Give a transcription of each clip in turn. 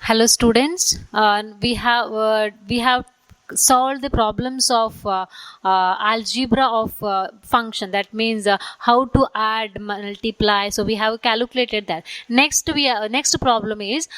Hello students, we have solved the problems of algebra of function. That means how to add, multiply. So we have calculated that. Next problem is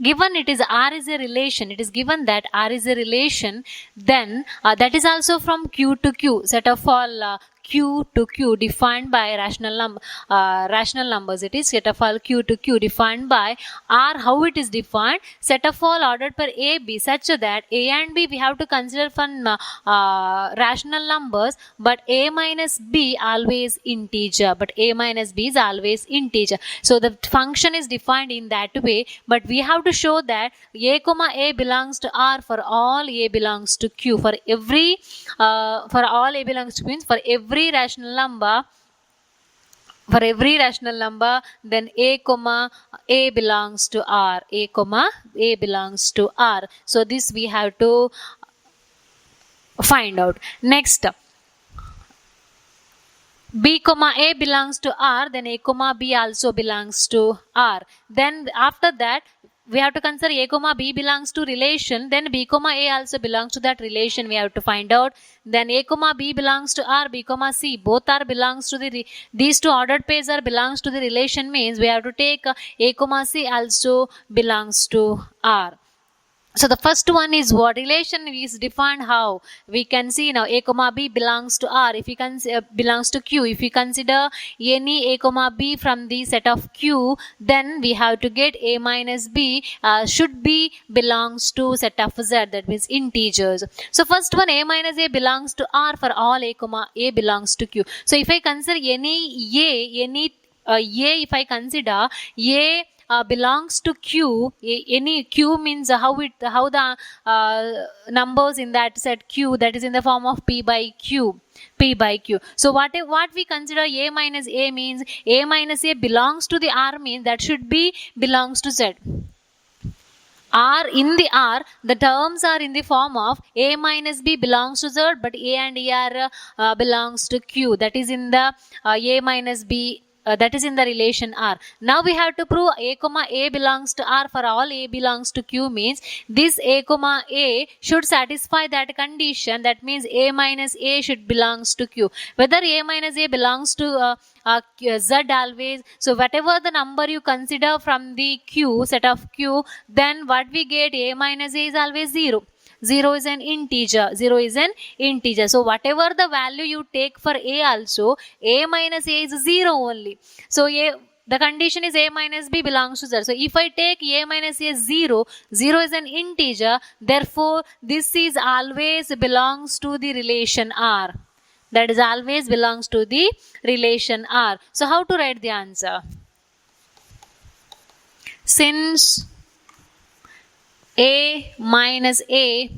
given it is R is a relation. It is given that R is a relation. Then that is also from Q to Q. Set of all Q to Q defined by rational numbers. It is set of all Q to Q defined by R. How it is defined? Set of all ordered per A, B such that A and B we have to consider from rational numbers, but A minus B always integer. But A minus B is always integer. So the function is defined in that way, but we have to show that A comma A belongs to R for all A belongs to Q. For every for all A belongs to Q means for every rational number, then A comma A belongs to R. A comma A belongs to R. So this we have to find out. Next, B comma A belongs to R, then A comma B also belongs to R. Then after that, we have to consider A comma B belongs to relation, then B comma A also belongs to that relation. We have to find out. Then A comma B belongs to R, B comma C both are belongs to these two ordered pairs are belongs to the relation, means we have to take A comma C also belongs to R. So the first one is what relation is defined. How we can see now A comma B belongs to R. If we belongs to Q. If we consider any A comma B from the set of Q, then we have to get A minus B should be belongs to set of Z. That means integers. So first one, A minus A belongs to R for all A comma A belongs to Q. So if I consider any A, if I consider A belongs to Q, any Q means how the numbers in that set Q, that is in the form of P by Q. So what we consider A minus A means A minus A belongs to the R, means that should be belongs to Z. R, in the R, the terms are in the form of A minus B belongs to Z, but A and E are belongs to Q. That is in the A minus B. That is in the relation R. Now we have to prove A comma A belongs to R for all A belongs to Q, means this A comma A should satisfy that condition. That means A minus A should belongs to Q. Whether A minus A belongs to Z always. So whatever the number you consider from the Q, set of Q, then what we get A minus A is always 0. 0 is an integer. So whatever the value you take for A also, A minus A is 0 only. So the condition is A minus B belongs to Z. So if I take A minus A 0, 0 is an integer. Therefore, this is always belongs to the relation R. That is always belongs to the relation R. So how to write the answer? Since A minus A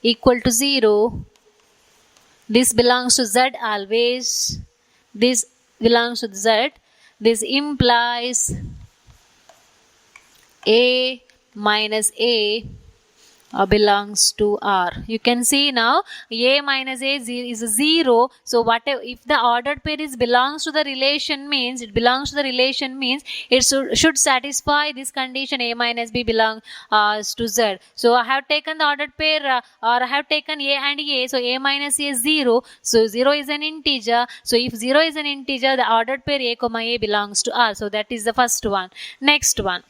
equal to 0, this belongs to Z always, this belongs to Z, this implies A minus A belongs to R. You can see now A minus A is 0. So whatever, if the ordered pair is belongs to the relation, means it belongs to the relation, means it should satisfy this condition A minus B belongs to Z. So I have taken the ordered pair or I have taken A and A. So A minus A is 0. So 0 is an integer. So if 0 is an integer, the ordered pair A comma A belongs to R. So that is the first one. Next one.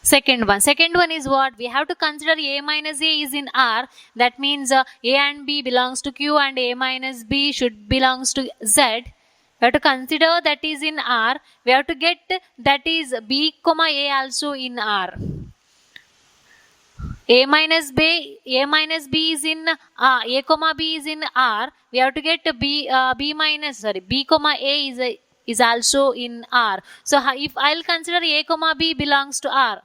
Second one is what? We have to consider A minus A is in R. That means A and B belongs to Q and A minus B should belongs to Z. We have to consider that is in R. We have to get that is B comma A also in R. A minus B is in A comma B is in R. We have to get B comma A is also in R. So if I'll consider A comma B belongs to R.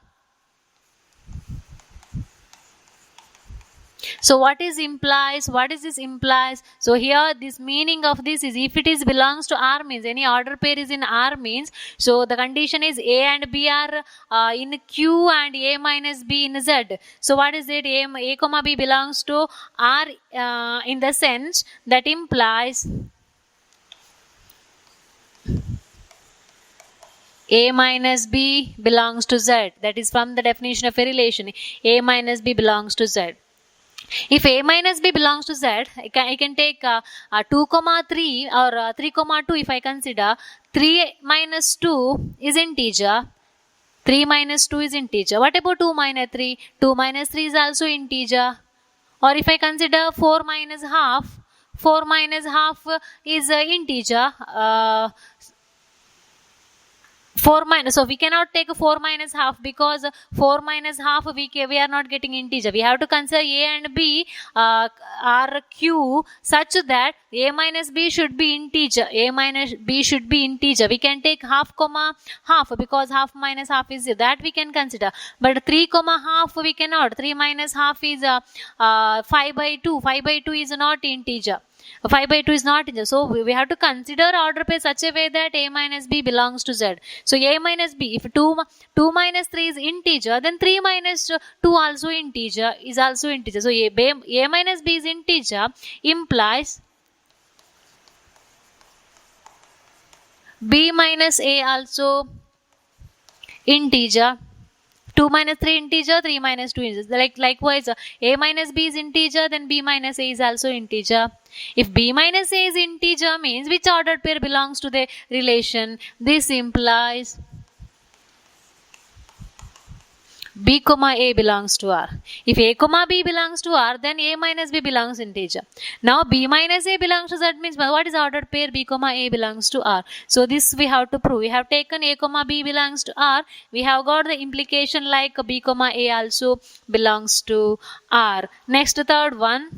So what is this implies? So here this meaning of this is, if it is belongs to R, means any order pair is in R, means so the condition is A and B are in Q and A minus B in Z. So what is it? A comma B belongs to R in the sense that implies A minus B belongs to Z. That is from the definition of a relation. A minus B belongs to Z. If A minus B belongs to Z, I can take 2 comma 3 or 3 comma 2 if I consider 3 minus 2 is integer. 3 minus 2 is integer. What about 2 minus 3? 2 minus 3 is also integer. Or if I consider 4 minus half, 4 minus half is integer. 4 minus, so we cannot take 4 minus half because 4 minus half we are not getting integer. We have to consider A and B are Q such that A minus B should be integer. A minus B should be integer. We can take half comma half because half minus half is 0. That we can consider. But 3 comma half we cannot. 3 minus half is 5 by 2. 5 by 2 is not integer. 5 by 2 is not integer. So we have to consider order pair such a way that A minus B belongs to Z. So A minus B, if 2 minus 3 is integer, then 3 minus 2 also integer is also integer. So A minus B is integer implies B minus A also integer. 2 minus 3 integer, 3 minus 2 integer. Likewise, A minus B is integer, then B minus A is also integer. If B minus A is integer means which ordered pair belongs to the relation? This implies B comma A belongs to R. If A comma B belongs to R, then A minus B belongs integer. Now B minus A belongs to Z means what is ordered pair? B comma A belongs to R. So this we have to prove. We have taken A comma B belongs to R. We have got the implication like B comma A also belongs to R. Next, third one.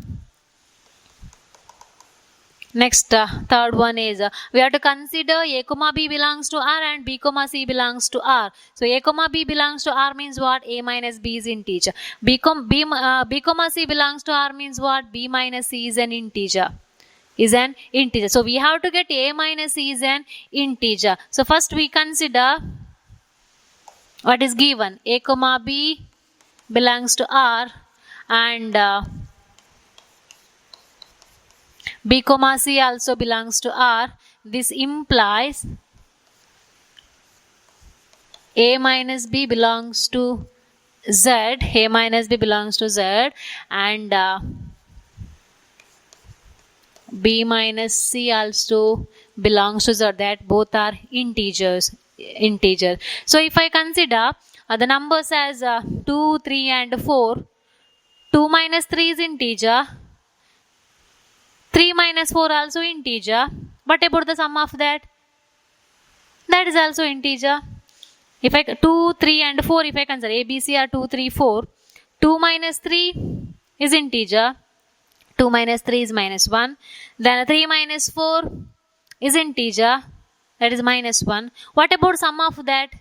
Third one is we have to consider A comma B belongs to R and B comma C belongs to R. So A comma B belongs to R means what? A minus B is integer. B comma C belongs to R means what? B minus C is an integer. So we have to get A minus C is an integer. So first we consider what is given. A comma B belongs to R and B comma C also belongs to R. This implies A minus B belongs to Z. A minus B belongs to Z and B minus C also belongs to Z. That both are integers. So if I consider the numbers as 2, 3 and 4, 2 minus 3 is integer. 3 minus 4 also integer. What about the sum of that? That is also integer. If I 2, 3 and 4, if I consider A, B, C are 2, 3, 4. 2 minus 3 is integer. 2 minus 3 is minus 1. Then 3 minus 4 is integer. That is minus 1. What about sum of that?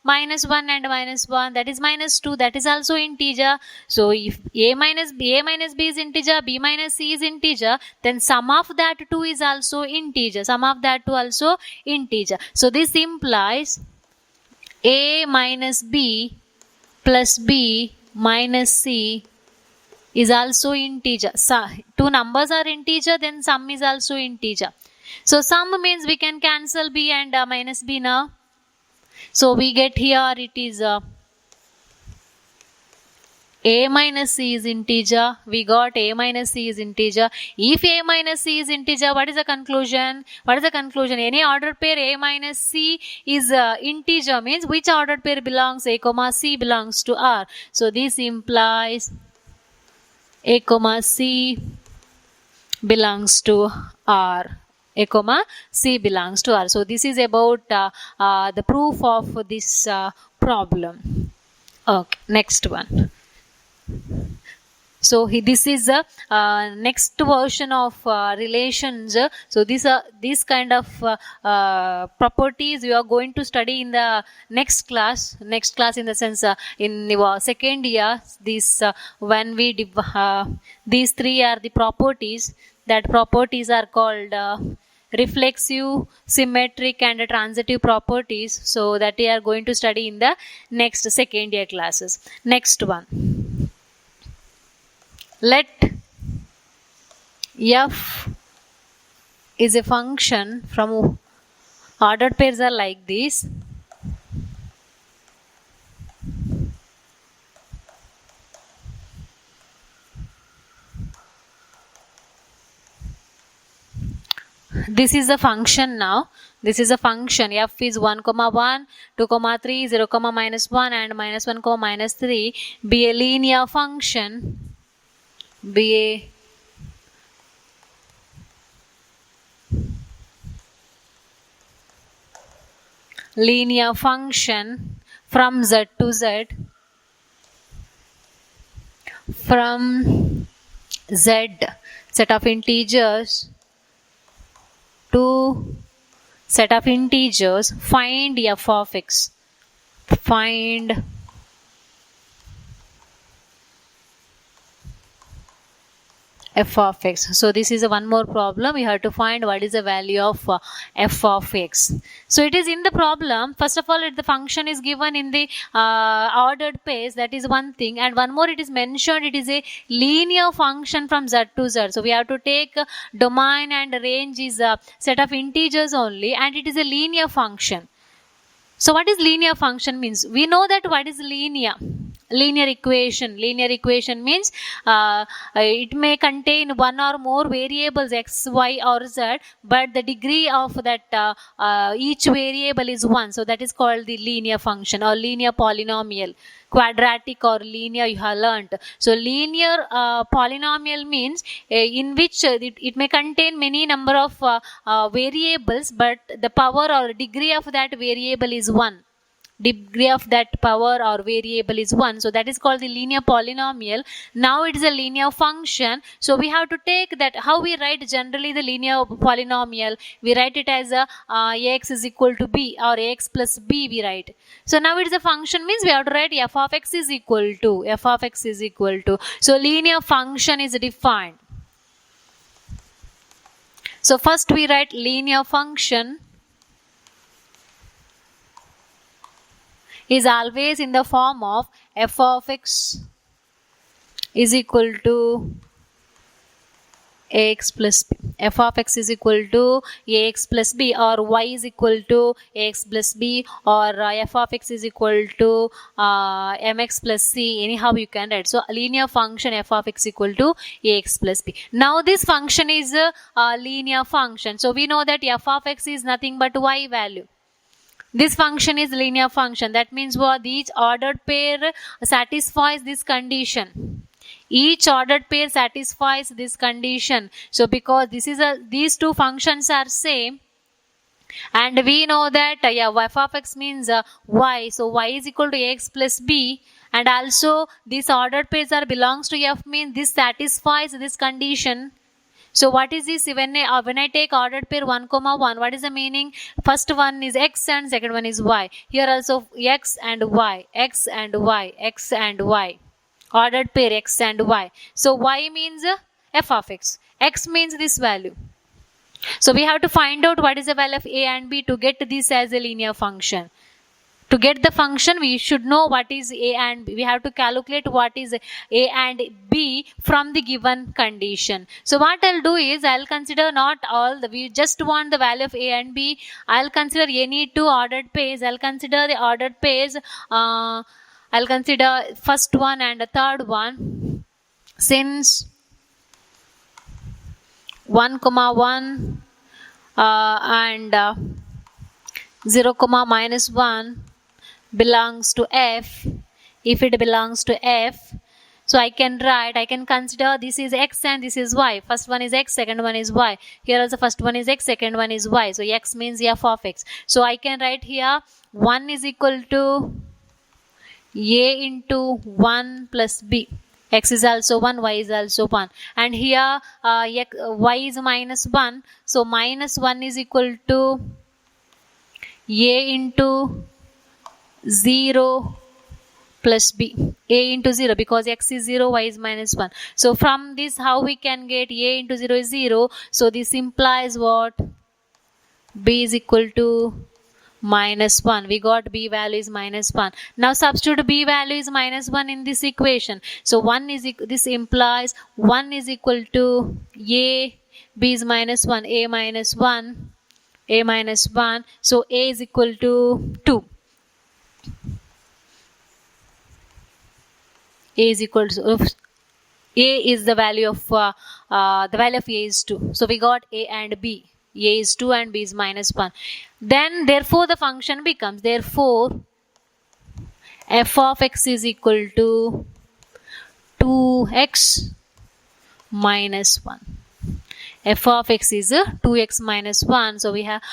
Minus 1 and minus 1, that is minus 2, that is also integer. So if A minus B is integer, B minus C is integer, then sum of that 2 is also integer. Sum of that 2 also integer. So this implies A minus B plus B minus C is also integer. So two numbers are integer, then sum is also integer. So sum means we can cancel B and minus B now. So we get here it is A minus C is integer. We got A minus C is integer. If A minus C is integer, what is the conclusion? Any ordered pair A minus C is integer means which ordered pair belongs? A comma C belongs to R. So this implies A comma C belongs to R. A comma C belongs to R. So this is about the proof of this problem. Okay, next one. So this is the next version of relations. So these kind of properties you are going to study in the next class. Next class in the sense in your second year. When we these three are the properties. That properties are called reflexive, symmetric and transitive properties. So that we are going to study in the next second year classes. Next one. Let f is a function from ordered pairs are like this. this is the function now. This is a function. F is 1, 1, 2, 3, 0, -1 and -1, -3. Be a linear function. Be a linear function from Z to Z. From Z, set of integers, to set of integers, find f of x. Find f of x. So this is a one more problem. You have to find what is the value of f of x. So it is in the problem. First of all, the function is given in the ordered pairs. That is one thing. And one more, it is mentioned it is a linear function from z to z. So we have to take domain and range is a set of integers only, and it is a linear function. So what is linear function means? We know that what is linear. Linear equation. Linear equation means it may contain one or more variables x, y or z, but the degree of that each variable is 1. So that is called the linear function or linear polynomial. Quadratic or linear you have learnt. So linear polynomial means in which it may contain many number of variables, but the power or degree of that variable is 1. Degree of that power or variable is 1. So that is called the linear polynomial. Now it is a linear function. So we have to take that. How we write generally the linear polynomial? We write it as a ax is equal to b, or ax plus b we write. So now it is a function means we have to write f of x is equal to. F of x is equal to. So linear function is defined. So first we write linear function is always in the form of f of x is equal to ax plus b. F of x is equal to ax plus b, or y is equal to ax plus b, or f of x is equal to mx plus c. Anyhow you can write. So linear function f of x equal to ax plus b. Now this function is a linear function. So we know that f of x is nothing but y value. This function is linear function. That means what? Each ordered pair satisfies this condition. Each ordered pair satisfies this condition. So because these two functions are same, and we know that f of x means y. So y is equal to ax plus b, and also these ordered pairs are belongs to f means this satisfies this condition. So what is this? When I take ordered pair 1, 1, what is the meaning? First one is x and second one is y. Here also x and y, x and y, x and y. Ordered pair x and y. So y means f of x. X means this value. So we have to find out what is the value of a and b to get this as a linear function. To get the function, we should know what is a and b. We have to calculate what is a and b from the given condition. So what I'll do is, I'll consider not all, we just want the value of a and b. I'll consider any two ordered pairs. I'll consider the ordered pairs. I'll consider first one and the third one. Since 1, 1 and 0, -1 belongs to f. If it belongs to f, so I can consider this is x and this is y. First one is x, second one is y. Here also first one is x, second one is y. So x means f of x. So I can write here 1 is equal to a into 1 plus b. X is also 1, y is also 1. And here y is -1. So -1 is equal to a into 0 plus b. A into 0, because x is 0, y is -1. So from this, how we can get a into 0 is 0. So this implies what? B is equal to -1. We got b value is -1. Now substitute b value is -1 in this equation. So this implies 1 is equal to a, b is -1, a -1, a -1. So a is equal to 2. A is equal to a is the value of a is 2. So we got a and b. A is 2 and B is minus 1. Then therefore the function becomes, therefore f of x is equal to 2x minus 1. F of x is 2x minus 1. So we have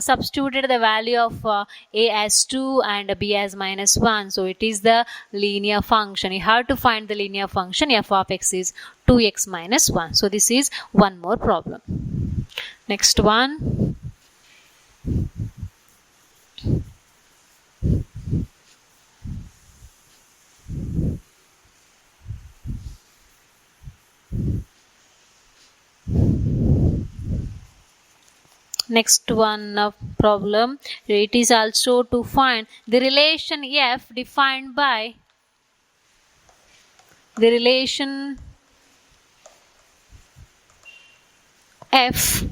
substituted the value of a as 2 and b as minus 1. So it is the linear function. You have to find the linear function. F of x is 2x minus 1. So this is one more problem. Next one. Next one problem. It is also to find the relation f defined by the relation f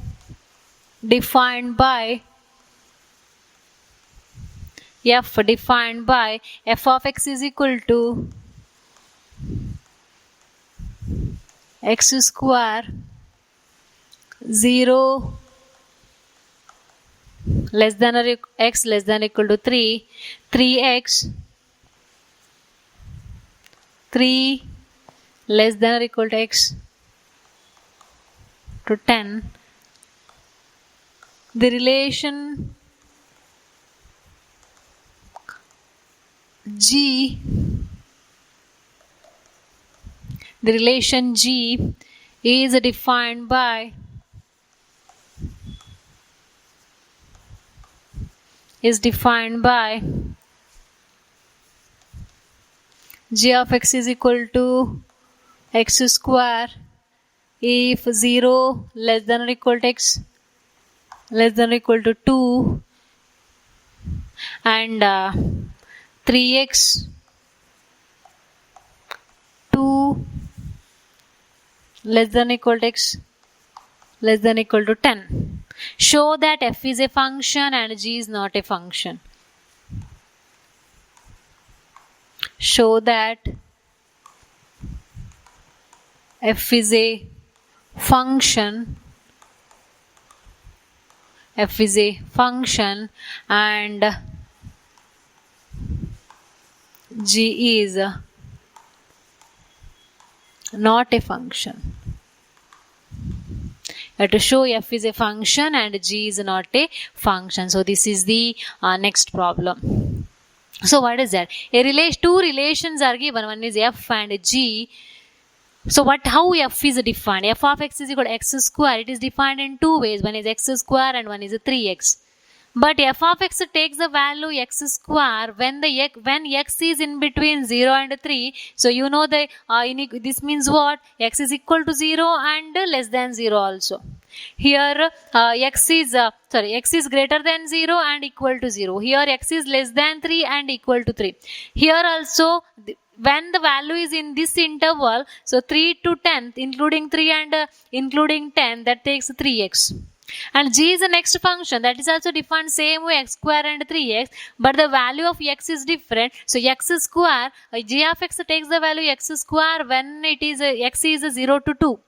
defined by f of x is equal to x square 0 less than or x less than or equal to 3, 3x 3 less than or equal to x to 10. The relation G is defined by g of x is equal to x square if 0 less than or equal to x less than or equal to 2 and 3x 2 less than or equal to x less than or equal to 10. Show that f is a function and g is not a function. Show that f is a function and g is not a function. You have to show f is a function and g is not a function. So this is the next problem. So what is that? Two relations are given. One is f and g. So how f is defined? F of x is equal to x square. It is defined in two ways. One is x square and one is 3x. But f of x takes the value x square when x is in between 0 and 3. So you know this means what? X is equal to 0 and less than 0 also. Here x is greater than 0 and equal to 0. Here x is less than 3 and equal to 3. Here also when the value is in this interval, so 3 to 10 including 3 and including 10, that takes 3x. And g is the next function that is also defined same way, x square and 3x, but the value of x is different. So x square, g of x takes the value x square when it is x is 0 to 2.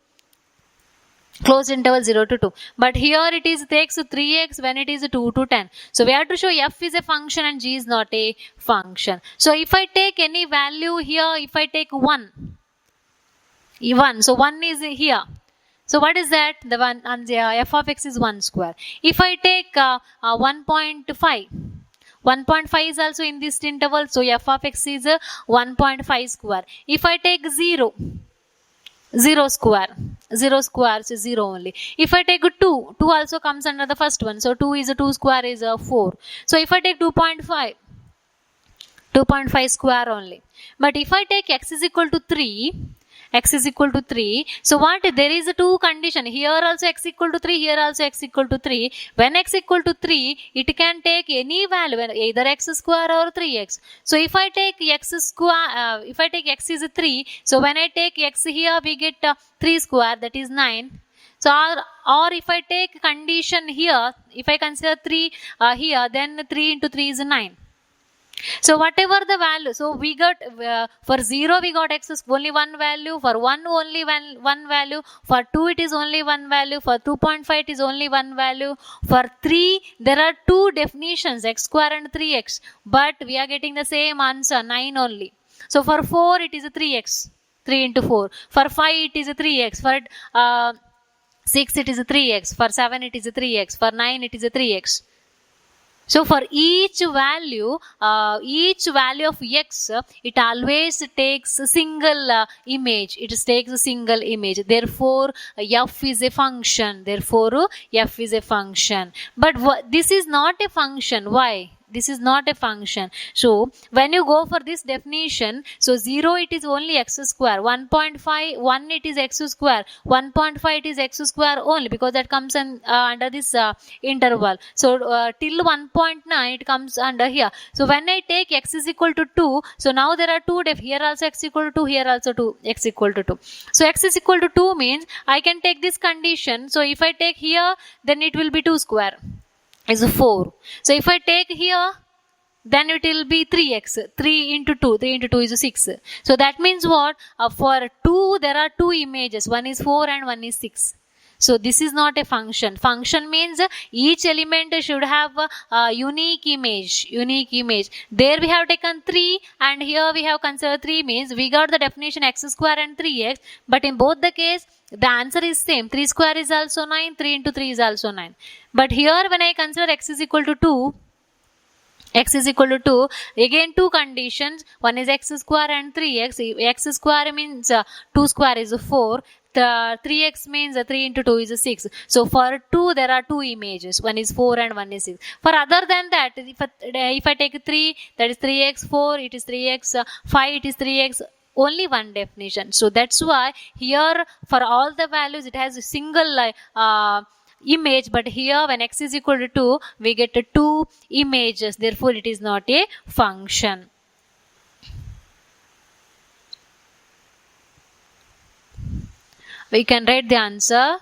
Closed interval 0 to 2. But here it takes 3x when it is 2 to 10. So we have to show f is a function and g is not a function. So if I take any value here, if I take 1, so 1 is here. So what is that? The one f of x is 1 square. If I take 1.5, 1.5 is also in this interval. So f of x is 1.5 square. If I take 0 square, so 0 only. If I take 2 also comes under the first one. So 2 square is 4. So if I take 2.5 square only. But if I take x is equal to 3, so what? There is a two condition. Here also x equal to 3, here also x equal to 3. When x equal to 3, it can take any value, either x square or 3x. So if I take x square, if I take x is 3, so when I take x here, we get 3 square, that is 9. So or if I take condition here, if I consider 3 here, then 3 into 3 is 9. So whatever the value, so we got for 0 we got x is only one value, for 1 only one value, for 2 it is only one value, for 2.5 it is only one value, for 3 there are two definitions, x square and 3x, but we are getting the same answer, 9 only. So for 4 it is a 3x, 3 into 4, for 5 it is a 3x, for 6 it is a 3x, for 7 it is a 3x, for 9 it is a 3x. So for each value of x, it always takes a single image. It takes a single image. Therefore, f is a function. But this is not a function. Why? This is not a function. So when you go for this definition, so 0 it is only x square, 1.5, 1 it is x square, 1.5 it is x square only, because that comes under this interval. So till 1.9 it comes under here. So when I take x is equal to 2, so now there are two here also x equal to 2, here also x equal to 2. So x is equal to 2 means I can take this condition. So if I take here, then it will be 2 square is 4. So if I take here, then it will be 3x. 3 into 2 is 6. So that means what? For 2 there are two images, one is 4 and one is 6. So this is not a function. Function means each element should have a unique image. There we have taken 3 and here we have considered 3, means we got the definition x square and 3x, but in both the case the answer is same. 3 square is also 9, 3 into 3 is also 9. But here when I consider x is equal to 2, again two conditions, one is x square and 3x. X square means 2 square is 4. The 3x means 3 into 2 is 6. So for 2 there are two images, one is 4 and one is 6. For other than that, if I take 3, that is 3x, 4 it is 3x, 5 it is 3x, only one definition. So that's why here for all the values it has a single image, but here when x is equal to 2 we get two images, therefore it is not a function. We can write the answer.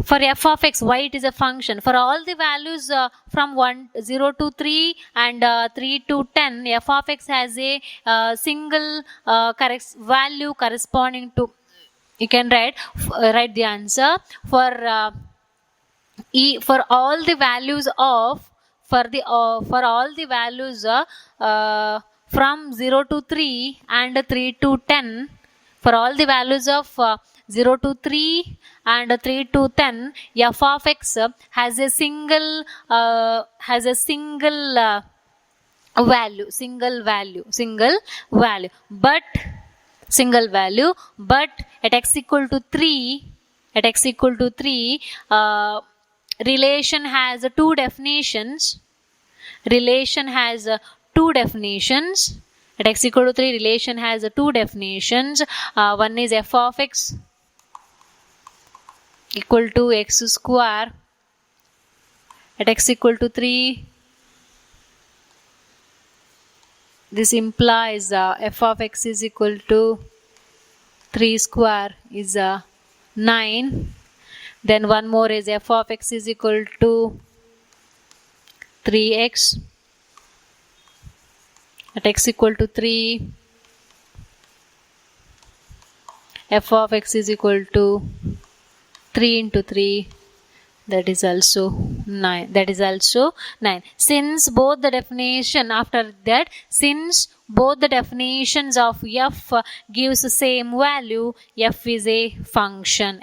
For f of x, why it is a function? For all the values from 0 to 3 and 3 to 10, f of x has a single value corresponding to. You can write the answer. For all the values of from 0 to 3 and 3 to 10, for all the values of 0 to 3 and 3 to 10, f of x has a single value, but at x equal to 3, relation has two definitions. At x equal to 3, relation has two definitions. One is f of x equal to x square at x equal to 3. This implies f of x is equal to 3 square is 9. Then one more is f of x is equal to 3x at x equal to 3. F of x is equal to 3 into 3, that is also 9. Since both the definitions of f gives the same value, f is a function.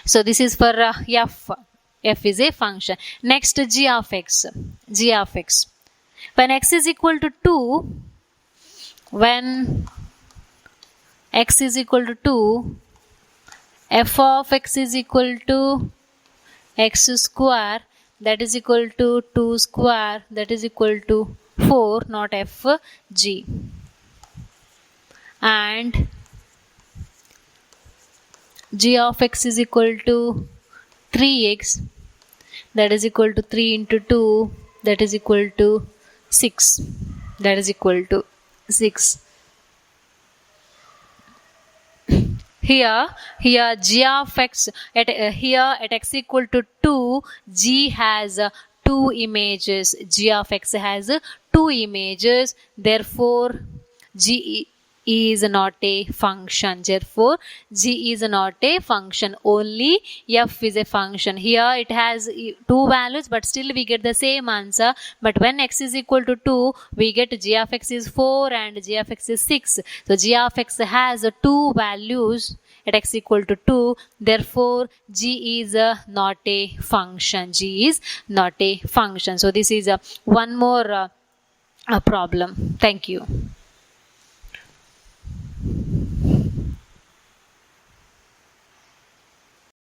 So this is for f is a function. Next, g of x. When x is equal to 2, f of x is equal to x square, that is equal to 2 square, that is equal to 4, not f, g. And g of x is equal to 3x, that is equal to 3 into 2, that is equal to 6. Here g of x here at x equal to 2, g has two images. G of x has two images. Therefore, g is not a function. Therefore, g is not a function. Only f is a function. Here it has two values, but still we get the same answer. But when x is equal to 2, we get g of x is 4 and g of x is 6. So g of x has two values at x equal to 2. Therefore, g is not a function. G is not a function. So this is one more problem. Thank you.